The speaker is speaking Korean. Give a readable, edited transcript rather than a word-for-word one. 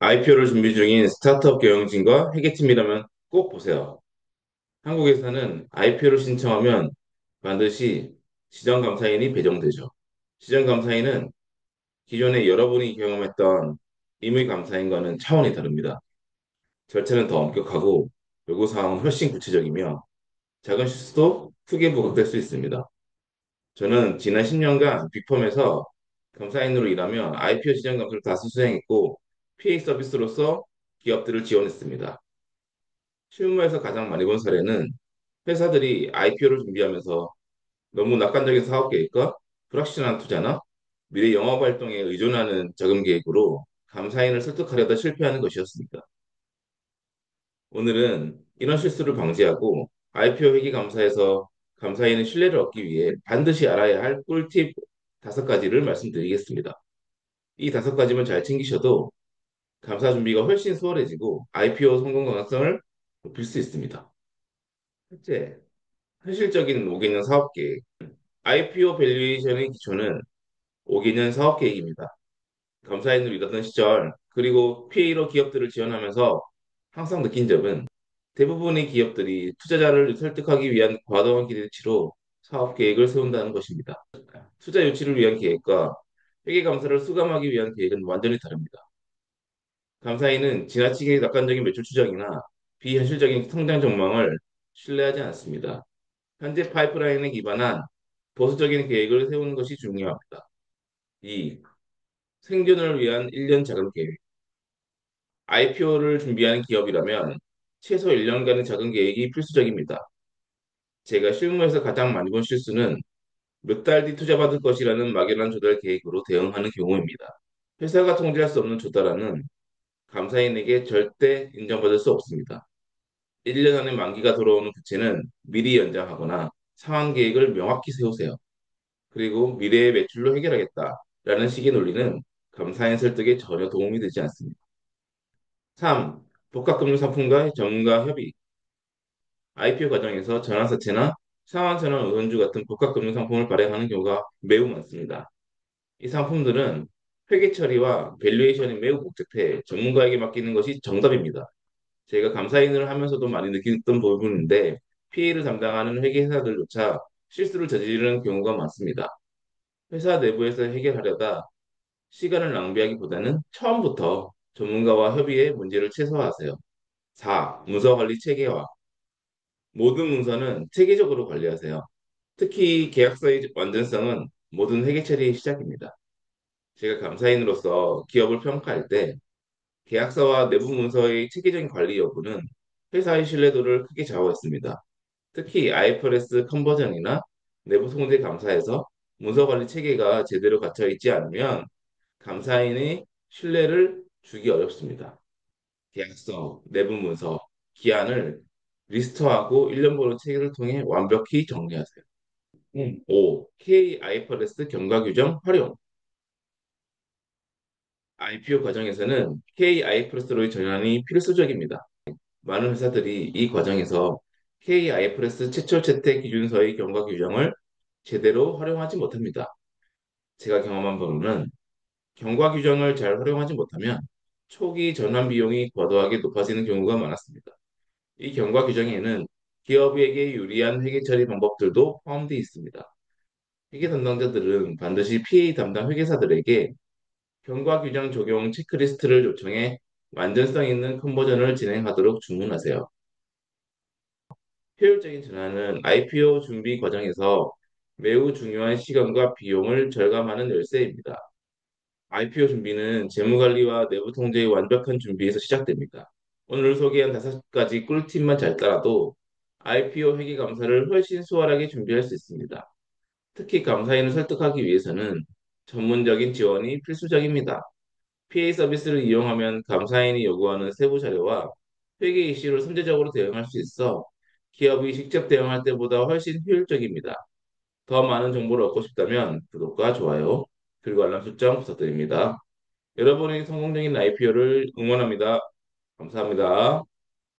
IPO를 준비 중인 스타트업 경영진과 회계팀이라면 꼭 보세요. 한국에서는 IPO를 신청하면 반드시 지정감사인이 배정되죠. 지정감사인은 기존에 여러분이 경험했던 임의감사인과는 차원이 다릅니다. 절차는 더 엄격하고 요구사항은 훨씬 구체적이며 작은 실수도 크게 부각될 수 있습니다. 저는 지난 10년간 빅펌에서 감사인으로 일하며 IPO 지정 감사를 다수 수행했고 PA 서비스로서 기업들을 지원했습니다. 실무에서 가장 많이 본 사례는 회사들이 IPO를 준비하면서 너무 낙관적인 사업 계획과 불확실한 투자나 미래 영업 활동에 의존하는 자금 계획으로 감사인을 설득하려다 실패하는 것이었습니다. 오늘은 이런 실수를 방지하고 IPO 회계 감사에서 감사인의 신뢰를 얻기 위해 반드시 알아야 할 꿀팁 5가지를 말씀드리겠습니다. 이 5가지만 잘 챙기셔도 감사 준비가 훨씬 수월해지고 IPO 성공 가능성을 높일 수 있습니다. 첫째, 현실적인 5개년 사업 계획. IPO 밸류에이션의 기초는 5개년 사업 계획입니다. 감사인으로 일하던 시절, 그리고 PA로 기업들을 지원하면서 항상 느낀 점은 대부분의 기업들이 투자자를 설득하기 위한 과도한 기대치로 사업 계획을 세운다는 것입니다. 투자 유치를 위한 계획과 회계 감사를 수감하기 위한 계획은 완전히 다릅니다. 감사인은 지나치게 낙관적인 매출 추정이나 비현실적인 성장 전망을 신뢰하지 않습니다. 현재 파이프라인에 기반한 보수적인 계획을 세우는 것이 중요합니다. 2. 생존을 위한 1년 자금 계획. IPO를 준비하는 기업이라면 최소 1년간의 자금 계획이 필수적입니다. 제가 실무에서 가장 많이 본 실수는 몇 달 뒤 투자받을 것이라는 막연한 조달 계획으로 대응하는 경우입니다. 회사가 통제할 수 없는 조달은 감사인에게 절대 인정받을 수 없습니다. 1년 안에 만기가 들어오는 부채는 미리 연장하거나 상환 계획을 명확히 세우세요. 그리고 미래의 매출로 해결하겠다라는 식의 논리는 감사인 설득에 전혀 도움이 되지 않습니다. 3. 복합금융 상품과 전문가 협의. IPO 과정에서 전환사채나 상환전환 우선주 같은 복합금융 상품을 발행하는 경우가 매우 많습니다. 이 상품들은 회계 처리와 밸류에이션이 매우 복잡해 전문가에게 맡기는 것이 정답입니다. 제가 감사인을 하면서도 많이 느꼈던 부분인데 피해를 담당하는 회계사들조차 실수를 저지르는 경우가 많습니다. 회사 내부에서 해결하려다 시간을 낭비하기보다는 처음부터 전문가와 협의해 문제를 최소화하세요. 4. 문서 관리 체계화. 모든 문서는 체계적으로 관리하세요. 특히 계약서의 완전성은 모든 회계 처리의 시작입니다. 제가 감사인으로서 기업을 평가할 때 계약서와 내부 문서의 체계적인 관리 여부는 회사의 신뢰도를 크게 좌우했습니다. 특히 IFRS 컨버전이나 내부 송대 감사에서 문서 관리 체계가 제대로 갖춰 있지 않으면 감사인의 신뢰를 주기 어렵습니다. 계약서, 내부 문서, 기한을 리스트하고 일련번호 체계를 통해 완벽히 정리하세요. 5. KIFRS 경과 규정 활용. IPO 과정에서는 KIFRS로의 전환이 필수적입니다. 많은 회사들이 이 과정에서 KIFRS 최초 채택 기준서의 경과 규정을 제대로 활용하지 못합니다. 제가 경험한 바로는 경과 규정을 잘 활용하지 못하면 초기 전환 비용이 과도하게 높아지는 경우가 많았습니다. 이 경과 규정에는 기업에게 유리한 회계 처리 방법들도 포함되어 있습니다. 회계 담당자들은 반드시 PA 담당 회계사들에게 경과 규정 적용 체크리스트를 요청해 완전성 있는 컨버전을 진행하도록 주문하세요. 효율적인 전환은 IPO 준비 과정에서 매우 중요한 시간과 비용을 절감하는 열쇠입니다. IPO 준비는 재무관리와 내부 통제의 완벽한 준비에서 시작됩니다. 오늘 소개한 5가지 꿀팁만 잘 따라도 IPO 회계 감사를 훨씬 수월하게 준비할 수 있습니다. 특히 감사인을 설득하기 위해서는 전문적인 지원이 필수적입니다. PA 서비스를 이용하면 감사인이 요구하는 세부 자료와 회계 이슈를 선제적으로 대응할 수 있어 기업이 직접 대응할 때보다 훨씬 효율적입니다. 더 많은 정보를 얻고 싶다면 구독과 좋아요, 그리고 알람 설정 부탁드립니다. 여러분의 성공적인 IPO를 응원합니다. 감사합니다.